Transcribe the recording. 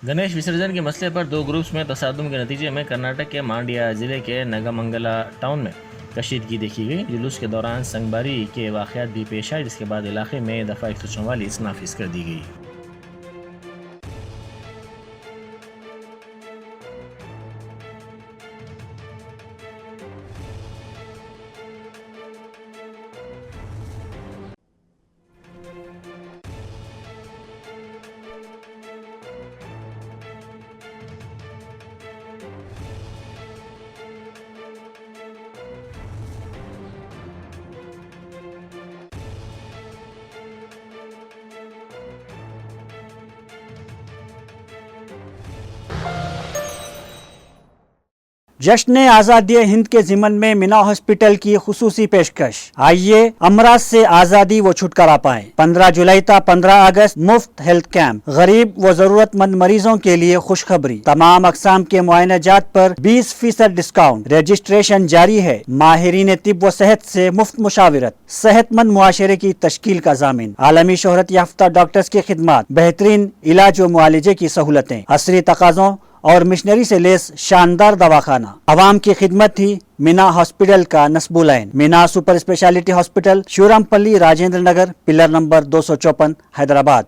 गणेश विसर्जन के मसले पर दो ग्रुप्स में तसादुम के नतीजे में कर्नाटक के मांड्या जिले के नगमंगला टाउन में कशीदगी देखी गई। जुलूस के दौरान संगबारी के वाक़यात भी पेश आए, जिसके बाद इलाके में दफ़ा 144 नाफिज कर दी गई। जश्न आज़ादी हिंद के ज़िमन में मीना हॉस्पिटल की खुसूसी पेशकश। आइए अमराज से आज़ादी व छुटकारा पाएं। 15 जुलाई था 15 अगस्त मुफ्त हेल्थ कैंप। गरीब व जरूरतमंद मरीजों के लिए खुशखबरी। तमाम अकसाम के मुआयनाजात पर 20% डिस्काउंट। रजिस्ट्रेशन जारी है। माहिरीन तिब व सेहत से मुफ्त मुशावरत। सेहतमंद मुआशरे की तश्कील का जामिन। आलमी शोहरत याफ्ता डॉक्टर्स की खिदमत। बेहतरीन इलाज व मुआलजे की सहूलतें। असरी तकाज़ों और मिशनरी से लेस शानदार दवाखाना। आवाम की खिदमत थी मीना हॉस्पिटल का नस्बुलैन। Meena super speciality hospital, Shivarampally, Rajendra Nagar, pillar number 254, Hyderabad.